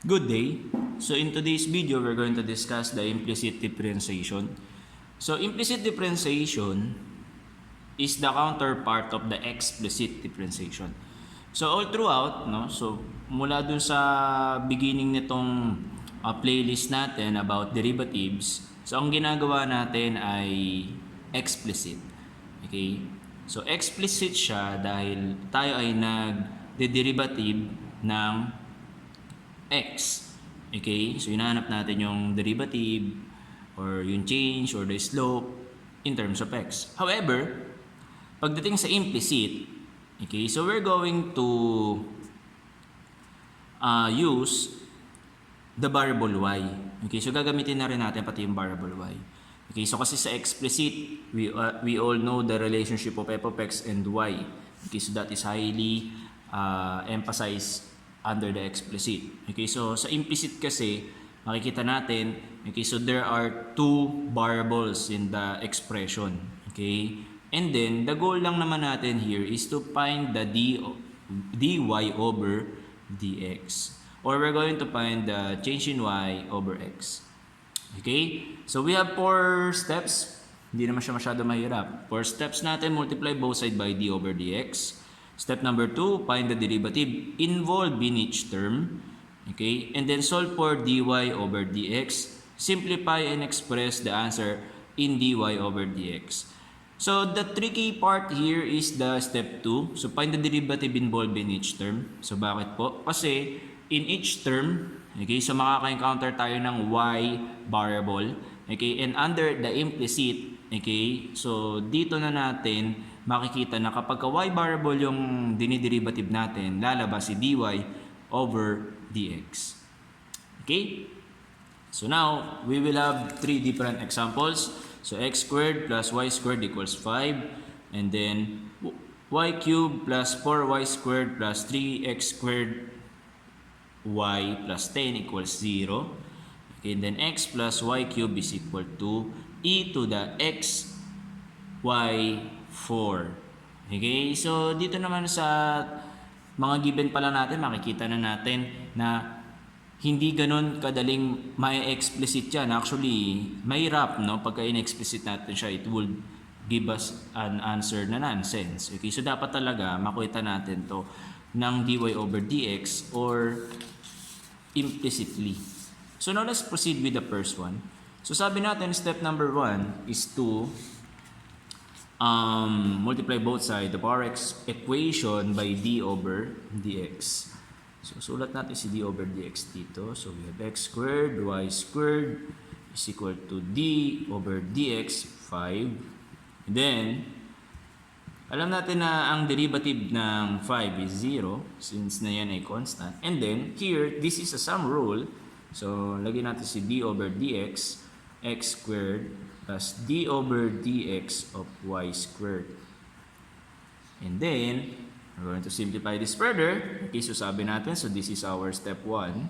Good day. So in today's video, we're going to discuss the implicit differentiation. So implicit differentiation is the counterpart of the explicit differentiation. So all throughout, no? So mula dun sa beginning nitong playlist natin about derivatives, so ang ginagawa natin ay explicit. Okay? So explicit siya dahil tayo ay nag-derivative ng x. Okay? So, hinahanap natin yung derivative or yung change or the slope in terms of x. However, pagdating sa implicit, okay, so we're going to use the variable y. Okay, so gagamitin na rin natin pati yung variable y. Okay, so kasi sa explicit, we all know the relationship of f of x and y. Okay, so that is highly emphasized under the explicit. Okay, so sa implicit kasi, makikita natin, okay, so there are two variables in the expression. Okay, and then the goal lang naman natin here is to find the dy over dx. Or we're going to find the change in y over x. Okay, so we have 4 steps. Hindi naman siya masyado mahirap. 4 steps natin, multiply both sides by d over dx. Step number 2, find the derivative involved in each term. Okay, and then solve for dy over dx. Simplify and express the answer in dy over dx. So the tricky part here is the step 2. So find the derivative involved in each term. So bakit po? Kasi in each term, okay, so makaka-encounter tayo ng y variable. Okay, and under the implicit, okay, so dito na natin makikita na kapag y variable yung diniderivative natin, lalabas si dy over dx. Okay? So now, we will have 3 different examples. So x squared plus y squared equals 5. And then y cubed plus 4y squared plus 3x squared y plus 10 equals 0. Okay, and then x plus y cubed is equal to e to the x y 4. Okay, so dito naman sa mga given pala natin, makikita na natin na hindi ganun kadaling ma-explicit yan. Actually, mahirap, no? Pagka in-explicit natin siya, it will give us an answer na nonsense. Okay, so dapat talaga makita natin to ng dy over dx or implicitly. So now let's proceed with the first one. So sabi natin, step number 1 is to multiply both sides the power x equation by d over dx. So sulat natin si d over dx dito. So we have x squared y squared is equal to d over dx 5. Then alam natin na ang derivative ng 5 is 0 since na yan ay constant. And then here this is a sum rule. So lagyan natin si d over dx x squared plus d over dx of y squared. And then, we're going to simplify this further. Okay, so sabi natin, so this is our step 1.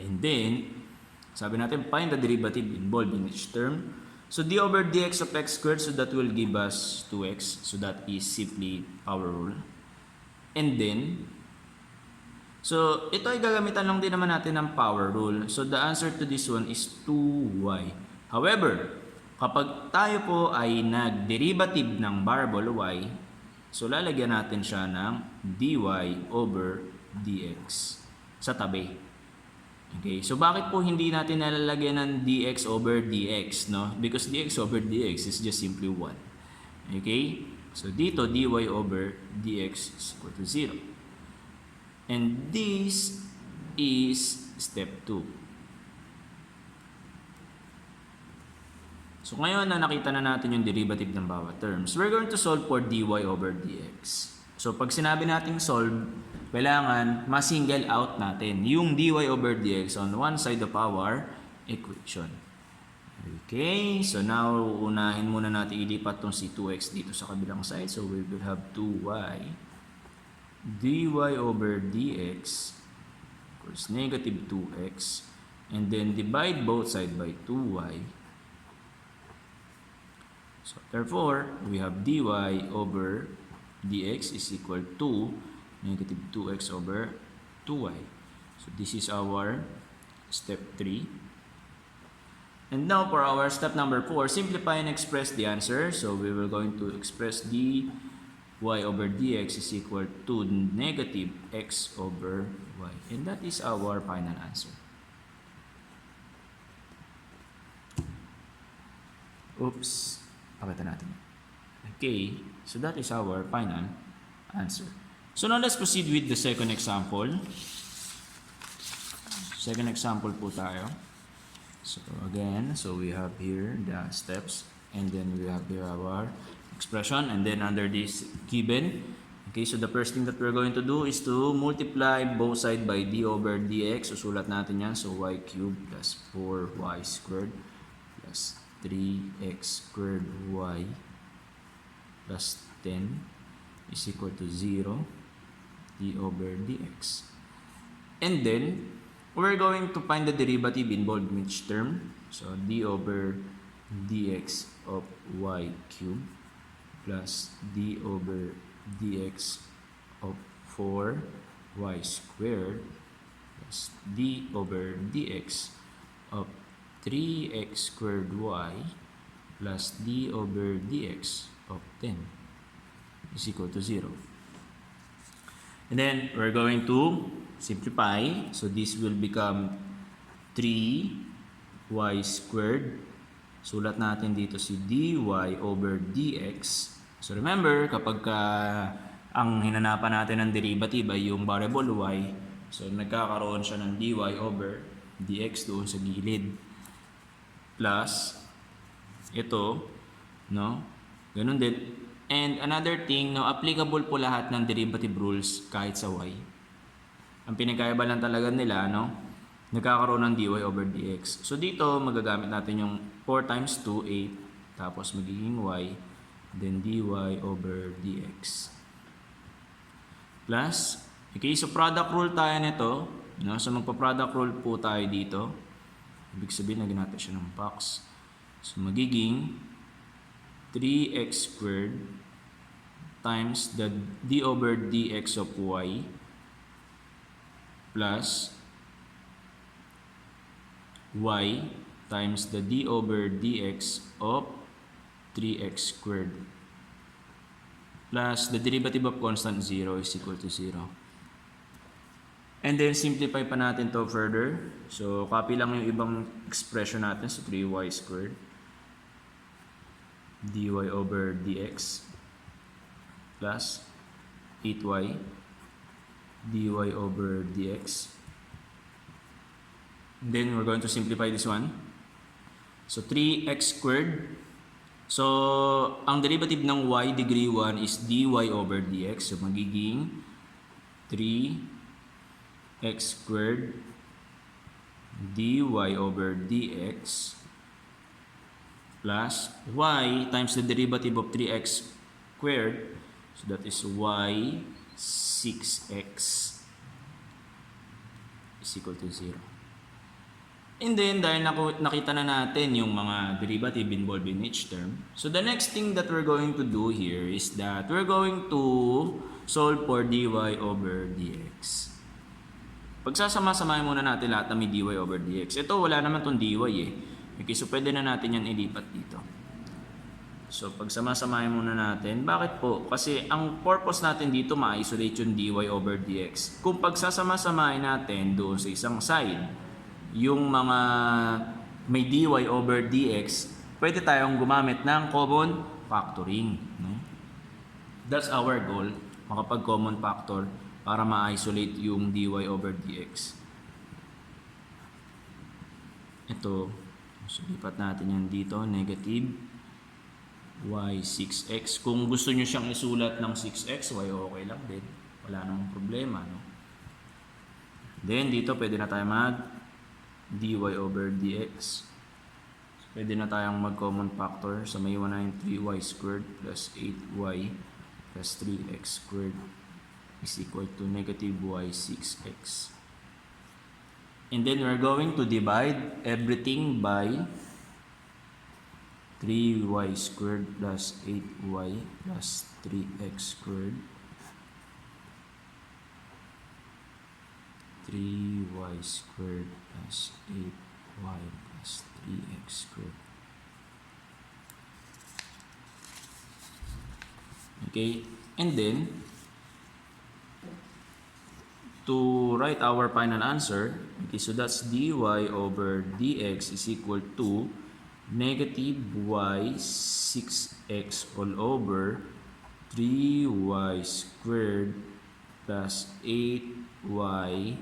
And then, sabi natin, find the derivative involved in each term. So d over dx of x squared, so that will give us 2x. So that is simply our rule. And then, so, ito ay gagamitan lang din naman natin ng power rule. So, the answer to this one is 2y. However, kapag tayo po ay nag-derivative ng variable y, so lalagyan natin siya ng dy over dx sa tabi. Okay, so bakit po hindi natin nalalagyan ng dx over dx, no? Because dx over dx is just simply 1. Okay? So, dito dy over dx is equal to 0. And this is step 2. So ngayon na nakita na natin yung derivative ng bawat terms, we're going to solve for dy over dx. So pag sinabi nating solve, kailangan ma-single out natin yung dy over dx on one side of our equation. Okay, so now unahin muna natin ilipat tong si 2x dito sa kabilang side. So we will have 2y dy over dx equals negative 2x, and then divide both sides by 2y. So therefore, we have dy over dx is equal to negative 2x over 2y. So this is our step 3. And now for our step number 4, simplify and express the answer. So we will going to express dy over dx is equal to negative x over y. And that is our final answer. Oops. Pakita natin. Okay. So that is our final answer. So now let's proceed with the second example. Second example po tayo. So again, so we have here the steps, and then we have here our expression, and then under this given. Okay, so the first thing that we're going to do is to multiply both sides by d over dx. Susulat natin yan. So y cubed plus 4y squared plus 3x squared y plus 10 is equal to 0 d over dx. And then we're going to find the derivative involved in each term. So d over dx of y cubed plus d over dx of 4y squared plus d over dx of 3x squared y plus d over dx of 10 is equal to 0. And then we're going to simplify. So this will become 3y squared. Sulat natin dito si dy over dx. So remember, kapag ang hinanapan natin ng derivative ay yung variable y, so nagkakaroon siya ng dy over dx doon sa gilid. Plus, ito, no? Ganun din. And another thing, no, applicable po lahat ng derivative rules kahit sa y. Ang pinagkaiba lang talaga nila, no, nagkakaroon ng dy over dx. So dito, magagamit natin yung 4 times 2, 8, tapos magiging y, then dy over dx. Plus, okay, so product rule tayo nito, no? So magpa-product rule po tayo dito. Ibig sabihin, lagyan natin siya ng box. So magiging 3x squared times the d over dx of y plus y times the d over dx of 3x squared plus the derivative of constant 0 is equal to 0. And then simplify pa natin to further. So copy lang yung ibang expression natin. So 3y squared dy over dx plus 8y dy over dx. Then we're going to simplify this one. So 3x squared. So ang derivative ng y degree 1 is dy over dx. So magiging 3x squared dy over dx plus y times the derivative of 3x squared. So that is y 6x is equal to 0. And then, dahil nakita na natin yung mga derivative involved in each term, so the next thing that we're going to do here is that we're going to solve for dy over dx. Pagsasama-samahin muna natin lahat na may dy over dx. Ito, wala naman tong dy eh. Okay, so pwede na natin yan ilipat dito. So, pagsama-samahin muna natin. Bakit po? Kasi ang purpose natin dito ma-isolate yung dy over dx. Kung pagsasama-samahin natin doon sa isang side, yung mga may dy over dx, pwede tayong gumamit ng common factoring. No? That's our goal, makapag-common factor para ma-isolate yung dy over dx. Ito, so lipat natin yan dito, negative y 6x. Kung gusto nyo siyang isulat ng 6x, y okay lang din. Wala namang problema. No? Then dito pwede na tayo mag dy over dx. So, pwede na tayong mag-common factor. So may 1 na yung 3y squared plus 8y plus 3x squared is equal to negative y 6x. And then we're going to divide everything by 3y squared plus 8y plus 3x squared. 3y squared plus 8y plus 3x squared. Okay, and then to write our final answer, okay, so that's dy over dx is equal to negative y 6x all over 3y squared plus 8y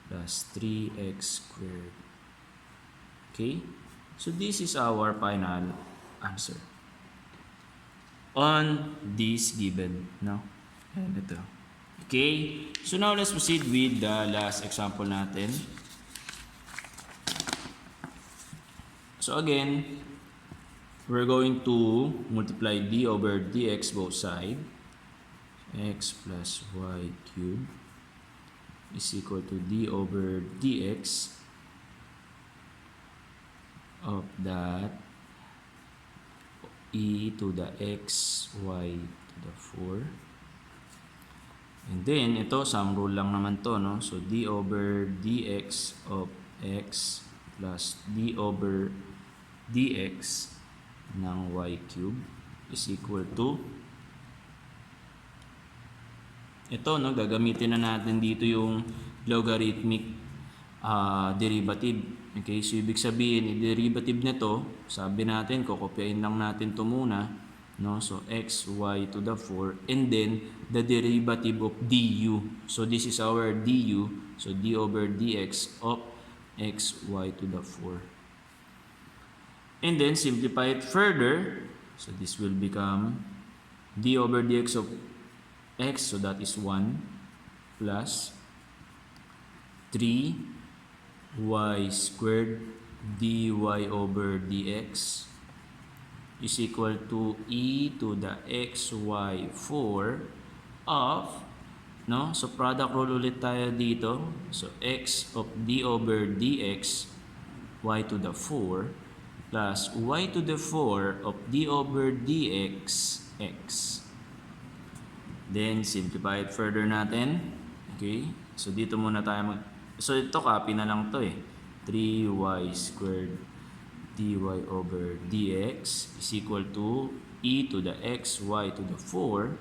plus 3x squared. Okay, so this is our final answer on this given, no? And ito. Okay, so now let's proceed with the last example natin. So again, we're going to multiply d over dx both sides. X plus y cubed is equal to d over dx of that e to the x, y to the 4. And then, ito, sum rule lang naman to, no? So, d over dx of x plus d over dx ng y cube is equal to ito, no? Gagamitin na natin dito yung logarithmic derivative. Okay, so ibig sabihin, i-derivative nito, sabi natin, kokopyain lang natin to muna, no? So x, y to the 4, and then the derivative of du. So this is our du, so d over dx of x, y to the 4. And then simplify it further, so this will become d over dx of x, so that is 1 plus 3y squared dy over dx is equal to e to the xy 4 of, no? So product rule ulit tayo dito. So x of d over dx y to the 4 plus y to the 4 of d over dx x. Then simplify it further natin. Okay? So dito muna tayo so ito copy na lang to 3y squared dy over dx is equal to e to the x, y to the 4.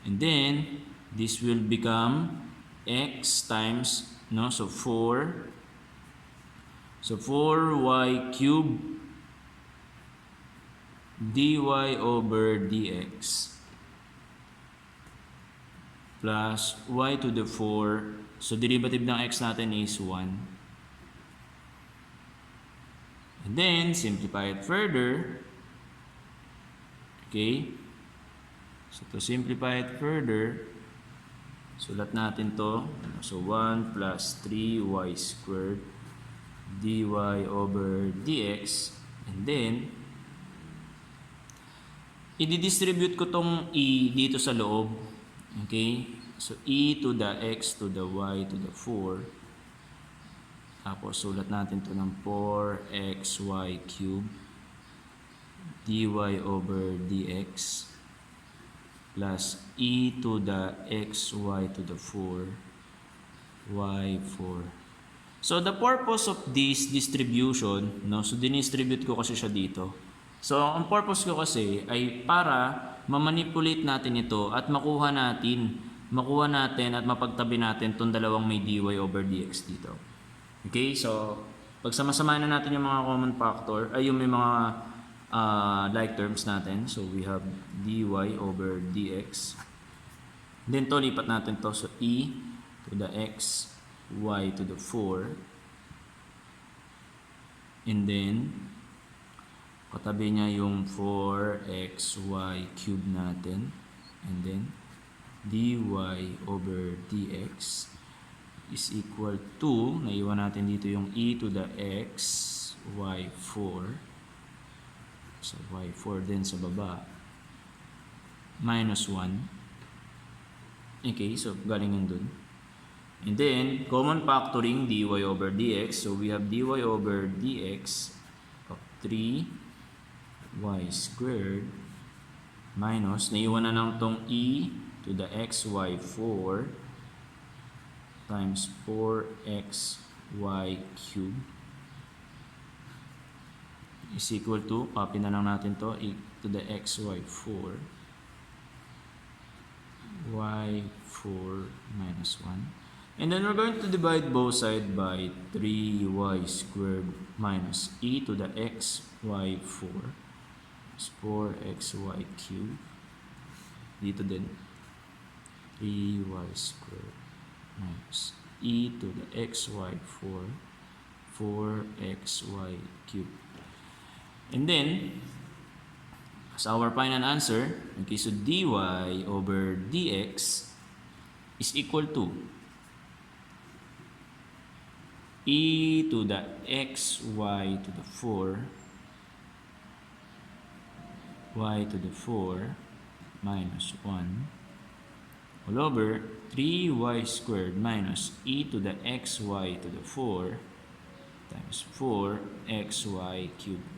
And then this will become x times, no? So 4. So 4y cubed dy over dx plus y to the 4. So derivative ng x natin is 1. And then simplify it further. Okay? So to simplify it further, sulat natin to. So 1 plus 3y squared dy over dx. And then i-distribute ko tong e dito sa loob. Okay? So e to the x to the y to the 4. Tapos sulat natin to ng 4xy cubed dy over dx plus e to the xy to the 4 y4. So the purpose of this distribution, no? So dinistribute ko kasi siya dito. So ang purpose ko kasi ay para ma-manipulate natin ito at makuha natin at mapagtabi natin itong dalawang may dy over dx dito. Okay, so pagsama-samahin na natin yung mga common factor, ay yung may mga like terms natin. So we have dy over dx. Then to lipat natin to, so e to the x, y to the 4. And then katabi niya yung 4xy cube natin. And then dy over dx is equal to, naiwan natin dito yung e to the x, y4. So y4 din sa baba. Minus 1. Okay, so galing yun dun. And then, common factoring dy over dx. So we have dy over dx of 3 y squared minus, naiwan na lang tong e to the xy 4 times 4xy cubed is equal to, copy na lang natin to, e to the xy 4 y4 minus 1. And then we're going to divide both sides by 3y squared minus e to the xy 4 is 4xy cubed. Dito din 3y squared minus e to the xy 4 4xy cubed. And then as our final answer, okay, so dy over dx is equal to e to the xy to the 4 y to the 4 minus 1 all over 3y squared minus e to the xy to the 4 times 4xy cubed.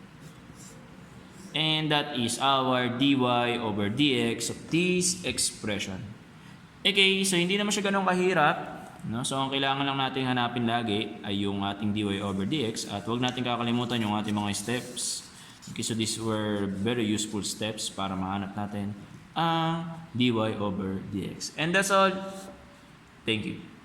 And that is our dy over dx of this expression. Okay, so hindi naman siya ganun kahirap. No? So ang kailangan lang natin hanapin lagi ay yung ating dy over dx. At huwag natin kakalimutan yung ating mga steps. Okay, so these were very useful steps para mahanap natin ang dy over dx. And that's all. Thank you.